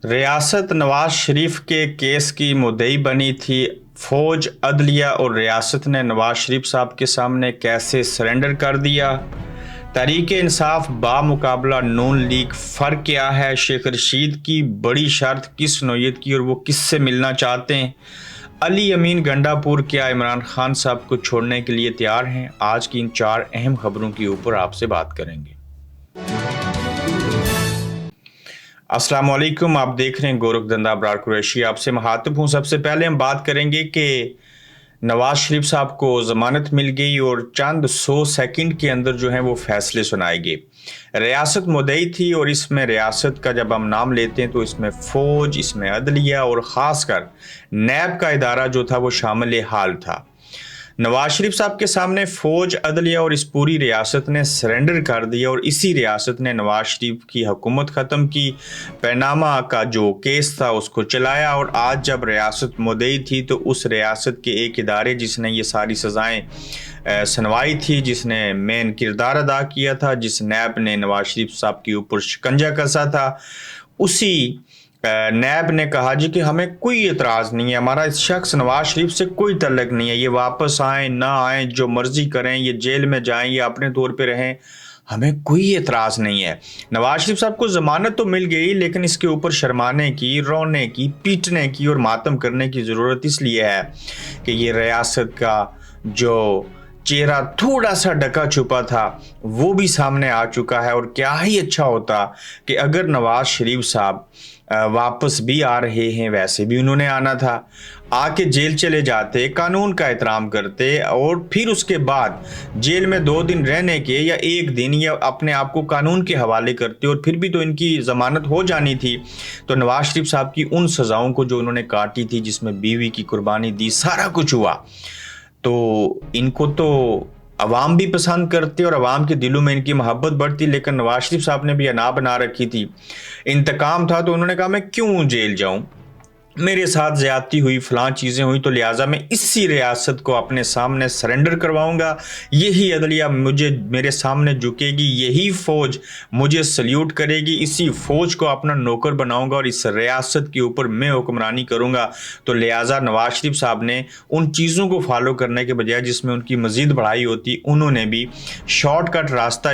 रियासत नवाज शरीफ के केस की मुद्दई बनी थी। फौज, अदलिया और रियासत ने नवाज शरीफ साहब के सामने कैसे सरेंडर कर दिया। तहरीक इंसाफ बामुकाबला नून लीग, फ़र्क क्या है। शेख रशीद की बड़ी शर्त किस नौयत की और वो किससे मिलना चाहते हैं। अली अमीन गंडापुर क्या इमरान खान साहब को छोड़ने के लिए तैयार हैं। आज की इन 4 अहम खबरों के ऊपर आपसे बात करेंगे। अस्सलाम वालेकुम, आप देख रहे हैं गोरखधंधा अबरार कुरैशी। आपसे मुखातिब हूँ। सबसे पहले हम बात करेंगे कि नवाज शरीफ साहब को ज़मानत मिल गई और चंद 100 सेकंड के अंदर जो है वो फैसले सुनाए गए। रियासत मुद्दई थी और इसमें रियासत का जब हम नाम लेते हैं तो इसमें फ़ौज, इसमें अदलिया और ख़ासकर नैब का इदारा जो था वो शामिल हाल था। नवाज शरीफ साहब के सामने फ़ौज, अदलिया और इस पूरी रियासत ने सरेंडर कर दिया और इसी रियासत ने नवाज शरीफ की हुकूमत ख़त्म की। पैनामा का जो केस था उसको चलाया और आज जब रियासत मुद्दई थी तो उस रियासत के एक इदारे जिसने ये सारी सज़ाएँ सुनवाई थी, जिसने मेन किरदार अदा किया था, जिस नैब ने नवाज शरीफ साहब के ऊपर शिकंजा कसा था, उसी नैब ने कहा जी कि हमें कोई एतराज़ नहीं है, हमारा इस शख्स नवाज शरीफ से कोई तल्लक नहीं है, ये वापस आएँ ना आएँ, जो मर्ज़ी करें, ये जेल में जाएं या अपने तौर पे रहें, हमें कोई एतराज़ नहीं है। नवाज शरीफ साहब को ज़मानत तो मिल गई, लेकिन इसके ऊपर शर्माने की, रोने की, पीटने की और मातम करने की ज़रूरत इसलिए है कि ये रियासत का जो चेहरा थोड़ा सा ढका छुपा था वो भी सामने आ चुका है। और क्या ही अच्छा होता कि अगर नवाज शरीफ साहब वापस भी आ रहे हैं, वैसे भी उन्होंने आना था, आके जेल चले जाते, कानून का एहतराम करते और फिर उसके बाद जेल में 2 दिन रहने के या 1 दिन या अपने आप को कानून के हवाले करते और फिर भी तो इनकी ज़मानत हो जानी थी। तो नवाज शरीफ साहब की उन सज़ाओं को जो उन्होंने काटी थी, जिसमें बीवी की कुर्बानी दी, सारा कुछ हुआ, तो इनको तो अवाम भी पसंद करते और अवाम के दिलों में इनकी मोहब्बत बढ़ती। लेकिन नवाज शरीफ साहब ने भी अना बना रखी थी, इंतकाम था, तो उन्होंने कहा मैं क्यों जेल जाऊं, मेरे साथ ज़्यादती हुई, फ़लाँ चीज़ें हुई, तो लिहाजा मैं इसी रियासत को अपने सामने सरेंडर करवाऊंगा, यही अदलिया मुझे मेरे सामने झुकेगी, यही फ़ौज मुझे सल्यूट करेगी, इसी फ़ौज को अपना नौकर बनाऊंगा और इस रियासत के ऊपर मैं हुक्मरानी करूंगा। तो लिहाजा नवाज शरीफ साहब ने उन चीज़ों को फॉलो करने के बजाय जिसमें उनकी मज़ीद बढ़ाई होती, उन्होंने भी शॉर्टकट रास्ता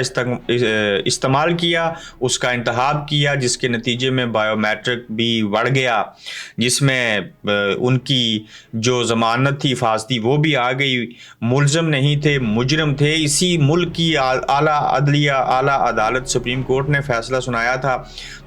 इस्तेमाल किया, उसका इंतखाब किया, जिसके नतीजे में बायोमेट्रिक भी बढ़ गया, जिसमें उनकी जो ज़मानत थी, हिफाजती, वो भी आ गई। मुलज़म नहीं थे, मुजरम थे। इसी मुल्क की आला अदलिया, आला अदालत, सुप्रीम कोर्ट ने फैसला सुनाया था।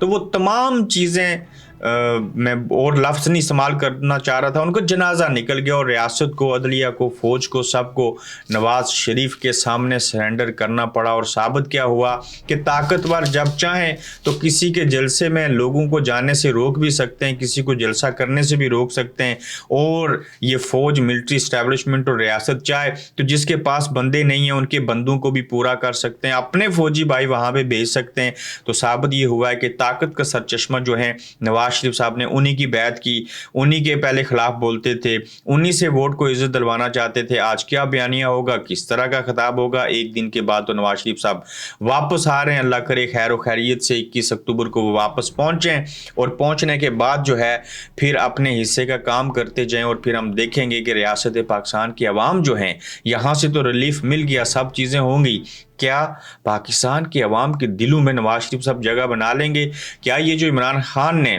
तो वो तमाम चीज़ें मैं और लफ्ज़ नहीं इस्तेमाल करना चाह रहा था, उनको जनाजा निकल गया और रियासत को, अदलिया को, फ़ौज को, सबको नवाज शरीफ के सामने सरेंडर करना पड़ा। और साबित क्या हुआ कि ताकतवर जब चाहें तो किसी के जलसे में लोगों को जाने से रोक भी सकते हैं, किसी को जलसा करने से भी रोक सकते हैं। और ये फ़ौज, मिलिट्री इस्टेब्लिशमेंट और रियासत चाहे तो जिसके पास बंदे नहीं हैं उनके बंदों को भी पूरा कर सकते हैं, अपने फ़ौजी भाई वहाँ पर भेज सकते हैं। तो साबित ये हुआ है कि ताकत का सरचश्मा जो है नवाज शरीफ साहब ने, उन्हीं की बैत की, उन्हीं के पहले खिलाफ बोलते थे, उन्हीं से वोट को इज्जत दिलवाना चाहते थे। आज क्या बयानिया होगा, किस तरह का खिताब होगा। 1 दिन के बाद तो नवाज शरीफ साहब वापस आ रहे हैं, अल्लाह करे खैर व खैरियत से 21 अक्टूबर को वो वापस पहुंचें और पहुंचने के बाद जो है फिर अपने हिस्से का काम करते जाएं। और फिर हम देखेंगे कि रियासत पाकिस्तान की आवाम जो हैं, यहाँ से तो रिलीफ मिल गया, सब चीज़ें होंगी, क्या पाकिस्तान की आवाम के दिलों में नवाज शरीफ साहब जगह बना लेंगे। क्या ये जो इमरान खान ने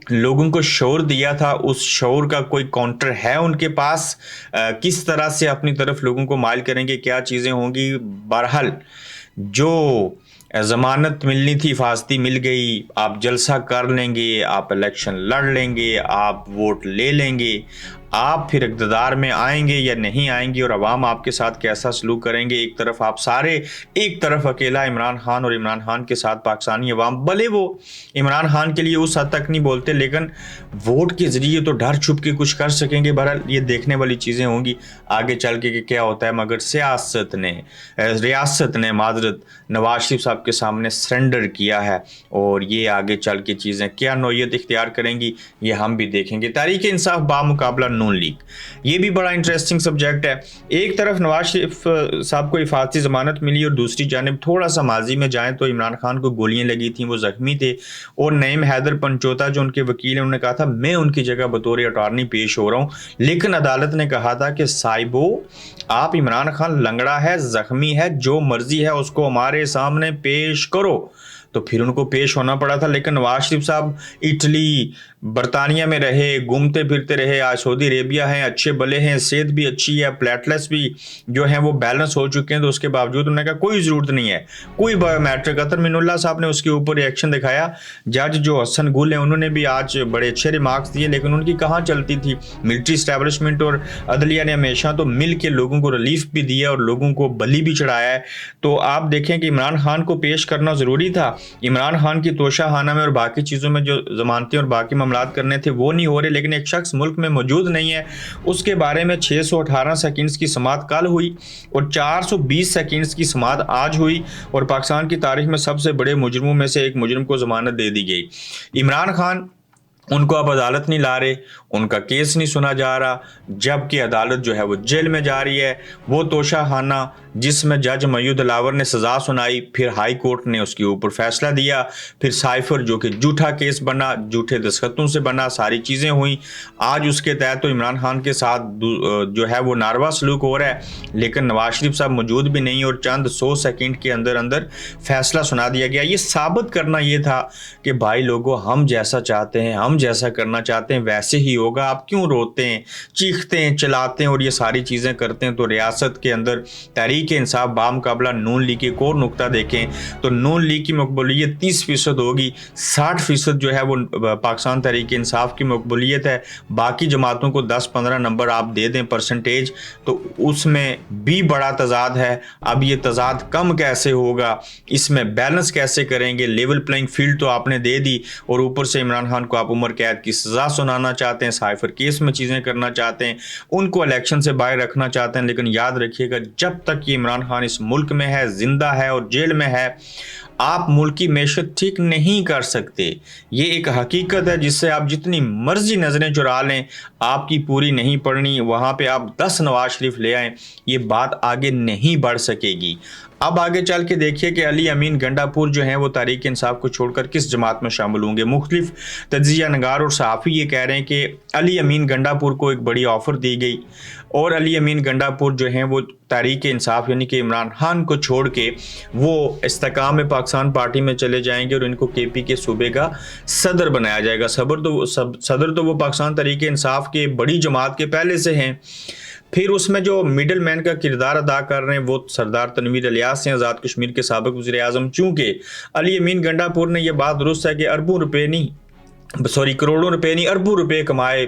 लोगों को शौर दिया था, उस शौर का कोई काउंटर है उनके पास, किस तरह से अपनी तरफ लोगों को माइल करेंगे, क्या चीज़ें होंगी। बहरहाल जो ज़मानत मिलनी थी, हिफाजती मिल गई, आप जलसा कर लेंगे, आप इलेक्शन लड़ लेंगे, आप वोट ले लेंगे, आप फिर इक़्तिदार में आएंगे या नहीं आएंगे और अवाम आपके साथ कैसा सलूक करेंगे। एक तरफ आप सारे, एक तरफ अकेला इमरान खान और इमरान खान के साथ पाकिस्तानी अवाम, भले वो इमरान खान के लिए उस हद तक नहीं बोलते, लेकिन वोट के ज़रिए तो डर छुप के कुछ कर सकेंगे। बहरहाल ये देखने वाली चीज़ें होंगी आगे चल के कि क्या होता है। मगर सियासत ने, रियासत ने माजरत नवाज शरीफ साहब के सामने सरेंडर किया है और ये आगे चल के चीज़ें क्या नौयत इख्तियार करेंगी ये हम भी देखेंगे। तहरीक इंसाफ बामुकाबला नून लीग। ये भी बड़ा इंटरेस्टिंग सब्जेक्ट है। एक तरफ नवाज शरीफ साहब को हिफाजती ज़मानत मिली और दूसरी जानिब थोड़ा सा माजी में जाएँ तो इमरान खान को गोलियां लगी थी, वो ज़ख्मी थे, और नईम हैदर पंचोता जो उनके वकील हैं उन्होंने कहा था मैं उनकी जगह बतौर अटॉर्नी पेश हो रहा हूँ, लेकिन अदालत ने कहा था कि साहिबो आप इमरान खान लंगड़ा है, ज़ख्मी है, जो मर्जी है उसको हमारे सामने पेश करो। तो फिर उनको पेश होना पड़ा था। लेकिन नवाज शरीफ साहब इटली बरतानिया में रहे, घूमते फिरते रहे, आज सऊदी अरेबिया हैं, अच्छे भले हैं, सेहत भी अच्छी है, प्लेटलेट्स भी जो हैं वो बैलेंस हो चुके हैं, तो उसके बावजूद उन्होंने कहा कोई ज़रूरत नहीं है कोई बायोमेट्रिक। अतर मिनुल्लाह साहब ने उसके ऊपर रिएक्शन दिखाया। जज जो हसन गुल हैं उन्होंने भी आज बड़े अच्छे रिमार्क्स दिए, लेकिन उनकी कहाँ चलती थी। मिलिट्री इस्टेब्लिशमेंट और अदलिया ने हमेशा तो मिल के लोगों को रिलीफ भी दिया और लोगों को बली भी चढ़ाया है। तो आप देखें कि इमरान खान को पेश करना ज़रूरी था। इमरान खान की तोशाखाना में और बाकी चीज़ों में जो ज़मानतें और बाकी मामलात करने थे वो नहीं हो रहे, लेकिन एक शख्स मुल्क में मौजूद नहीं है उसके बारे में 618 सेकंड्स की समाअत कल हुई और 420 सेकंड्स की समाअत आज हुई, और पाकिस्तान की तारीख में सबसे बड़े मुजरमों में से एक मुजरम को ज़मानत दे दी गई। इमरान खान उनको अब अदालत नहीं ला रहे, उनका केस नहीं सुना जा रहा, जबकि अदालत जो है वो जेल में जा रही है। वो तोशाखाना जिसमें जज मयूद दिलावर ने सज़ा सुनाई, फिर हाई कोर्ट ने उसके ऊपर फैसला दिया, फिर साइफर जो कि झूठा केस बना, झूठे दस्तखतों से बना, सारी चीज़ें हुई। आज उसके तहत तो इमरान खान के साथ जो है वो नारवा सलूक हो रहा है, लेकिन नवाज शरीफ साहब मौजूद भी नहीं और चंद 100 सेकंड के अंदर अंदर फैसला सुना दिया गया। ये साबित करना ये था कि भाई लोगों हम जैसा चाहते हैं, हम जैसा करना चाहते हैं वैसे ही होगा। आप क्यों रोते हैं, चीखते हैं, चिल्लाते हैं और ये सारी चीज़ें करते हैं। तो रियासत के अंदर तहरीक इंसाफ बामुकाबला नून लीग की एक और नुकता देखें तो नून लीग की मकबूलियत 30% होगी, 60% जो है वो पाकिस्तान तहरीक इंसाफ की मकबूलियत है। बाकी जमातों को 10-15 नंबर आप दे दें परसेंटेज, तो उसमें भी बड़ा तजाद है। अब ये तजाद कम कैसे होगा, इसमें बैलेंस कैसे करेंगे। लेवल प्लेइंग फील्ड तो आपने दे दी और ऊपर से इमरान खान को आप उम्र कैद की सज़ा सुनाना चाहते हैं, साइफर केस में चीज़ें करना चाहते हैं, उनको इलेक्शन से बाहर रखना चाहते हैं। लेकिन याद रखिएगा जब तक ये इमरान खान इस मुल्क में है, जिंदा है और जेल में है, आप मुल्क की मैशत ठीक नहीं कर सकते। ये एक हकीकत है जिससे आप जितनी मर्जी नज़रें चुरा लें आपकी पूरी नहीं पड़नी। वहाँ पे आप 10 नवाज शरीफ ले आएँ, ये बात आगे नहीं बढ़ सकेगी। अब आगे चल के देखिए कि अली अमीन गंडापुर जो हैं वो तहरीक इंसाफ को छोड़कर किस जमात में शामिल होंगे। मुख्तलिफ तज्ज़िया नगार और सहाफ़ी ये कह रहे हैं कि अली अमीन गंडापुर को एक बड़ी ऑफ़र दी गई और अली अमीन गंडापुर जो हैं वो तहरीक इंसाफ यानी कि इमरान खान को छोड़ के वो इस्तेकाम पाकिस्तान पार्टी में चले जाएंगे और इनको केपी के सूबे का सदर बनाया जाएगा। सदर तो वो पाकिस्तान तहरीक इंसाफ के बड़ी जमात के पहले से हैं। फिर उसमें जो मिडल मैन का किरदार अदा कर रहे हैं वो सरदार तनवीर इलियास हैं, आज़ाद कश्मीर के साबिक वज़ीर आज़म। चूँकि अली अमीन गंडापुर ने यह बात दुरुस्त है कि करोड़ों रुपए नहीं अरबों रुपए कमाए,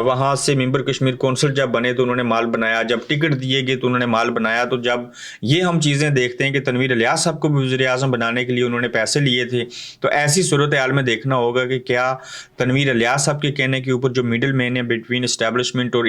वहाँ से मेंबर कश्मीर कौंसिल जब बने तो उन्होंने माल बनाया, जब टिकट दिए गए तो उन्होंने माल बनाया। तो जब ये हम चीज़ें देखते हैं कि तनवीर इलियास साहब को भी वज़ीर आज़म बनाने के लिए उन्होंने पैसे लिए थे, तो ऐसी सूरत हाल में देखना होगा कि क्या तनवीर इलियास साहब के कहने के ऊपर जो मिडल मैन है बिटवीन इस्टेब्लिशमेंट और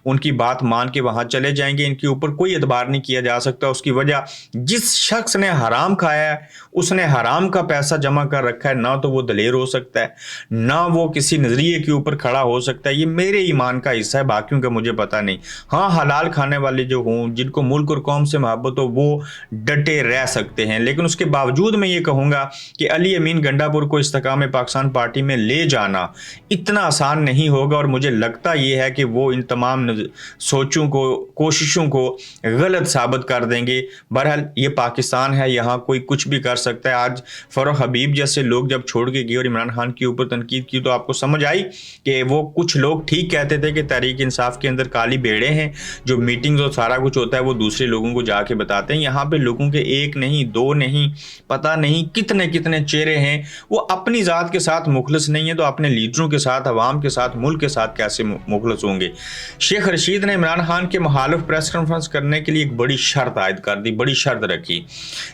उनकी बात मान के वहाँ चले जाएंगे। इनके ऊपर कोई एतबार नहीं किया जा सकता। उसकी वजह जिस शख्स ने हराम खाया है उसने हराम का पैसा जमा कर रखा है, ना तो वो दलेर हो सकता है ना वो किसी नजरिए के ऊपर खड़ा हो सकता है। ये मेरे ईमान का हिस्सा है, बाकियों का मुझे पता नहीं। हाँ, हलाल खाने वाले जो हों, जिनको मुल्क और कौम से मोहब्बत हो, वो डटे रह सकते हैं। लेकिन उसके बावजूद मैं ये कहूँगा कि अली अमीन गंडापुर को इस्तेकाम पाकिस्तान पार्टी में ले जाना इतना आसान नहीं होगा और मुझे लगता ये है कि वो इन तमाम सोचों को, कोशिशों को गलत साबित कर देंगे। बहरहाल ये पाकिस्तान है, यहाँ कोई कुछ भी कर सकता है। आज फरोख हबीब जैसे लोग जब छोड़ के गए और इमरान खान के ऊपर तनकीद की तो आपको समझ आई कि वो कुछ लोग ठीक कहते थे कि तहरीक इंसाफ के अंदर काली भेड़े हैं, जो मीटिंग्स और सारा कुछ होता है वो दूसरे लोगों को जाके बताते हैं। यहाँ पे लोगों के एक नहीं, दो नहीं, पता नहीं कितने कितने चेहरे हैं। वो अपनी ज़ात के साथ मुखलस नहीं है तो अपने लीडरों के साथ, अवाम के साथ, मुल्क के साथ कैसे मुखलस होंगे। शेख रशीद ने इमरान खान के मुखालिफ प्रेस कॉन्फ्रेंस करने के लिए एक बड़ी शर्त आयद कर दी, बड़ी शर्त रखी।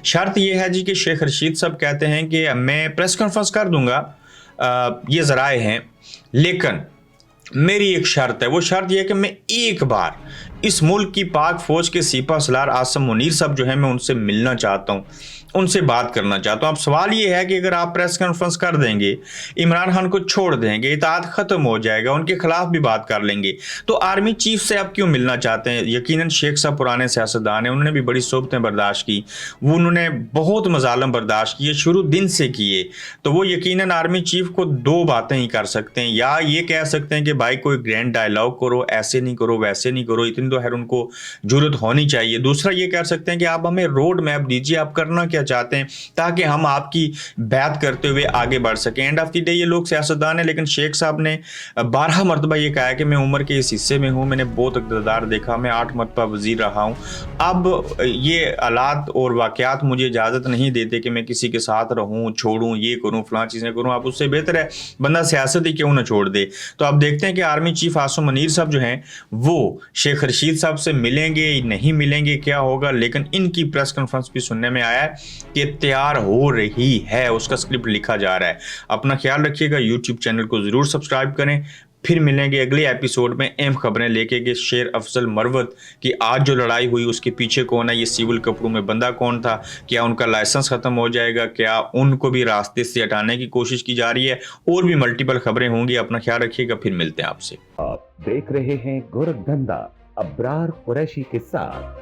शर्त यह है जी कि शेख रशीद साहब कहते हैं कि मैं प्रेस कॉन्फ्रेंस कर दूंगा, ये ज़राए हैं, लेकिन मेरी एक शर्त है। वो शर्त यह है कि मैं एक बार इस मुल्क की पाक फौज के सिपा सलार आसम मुनीर साहब जो है मैं उनसे मिलना चाहता हूँ। उनसे बात करना चाहता हूं। अब सवाल ये है कि अगर आप प्रेस कॉन्फ्रेंस कर देंगे, इमरान खान को छोड़ देंगे, इताअत खत्म हो जाएगा, उनके खिलाफ भी बात कर लेंगे, तो आर्मी चीफ से आप क्यों मिलना चाहते हैं? यकीनन शेख साहब पुराने सियासतदान हैं, उन्होंने भी बड़ी सोबतें बर्दाश्त की, वो उन्होंने बहुत मजालम बर्दाश्त किए, शुरू दिन से किए, तो वो यकीनन आर्मी चीफ को दो बातें ही कर सकते हैं, या ये कह सकते हैं कि भाई कोई ग्रैंड डायलॉग करो, ऐसे नहीं करो, वैसे नहीं करो, इतनी तो खैर उनको जरूरत होनी चाहिए। दूसरा ये कर सकते हैं कि आप हमें रोड मैप दीजिए, आप करना क्या चाहते हैं, ताकि हम आपकी बात करते हुए आगे बढ़ सकें। एंड ऑफ द डे ये लोग सियासतदान हैं, लेकिन शेख साहब ने 12 मरतबा ये कहा है कि मैं उम्र के इस हिस्से में हूँ, मैंने बहुत इक़्तिदार देखा, मैं 8 मरतबा वजीर रहा हूँ, अब ये हालात और वाक़यात मुझे इजाज़त नहीं देते कि मैं किसी के साथ रहूँ, छोड़ूँ, ये करूँ, फलां चीज़ें करूँ, आप उससे बेहतर है बंदा सियासत ही क्यों ना छोड़ दे। तो आप देखते हैं कि आर्मी चीफ आसिम मुनीर साहब जो हैं वो शेख रशीद साहब से मिलेंगे, नहीं मिलेंगे, क्या होगा, लेकिन इनकी प्रेस कॉन्फ्रेंस भी सुनने में आया है कि तैयार हो रही है, उसका स्क्रिप्ट लिखा जा रहा है। अपना ख्याल रखिएगा, यूट्यूब चैनल को ज़रूर सब्सक्राइब करें। फिर मिलेंगे अगले एपिसोड में अहम खबरें लेके कि शेर अफजल मरवत की आज जो लड़ाई हुई उसके पीछे कौन है, ये सिविल कपड़ों में बंदा कौन था, क्या उनका लाइसेंस ख़त्म हो जाएगा, क्या उनको भी रास्ते से हटाने की कोशिश की जा रही है, और भी मल्टीपल खबरें होंगी। अपना ख्याल रखिएगा, फिर मिलते हैं आपसे। आप देख रहे हैं गोरखधंधा अब्रार कुरैशी के साथ।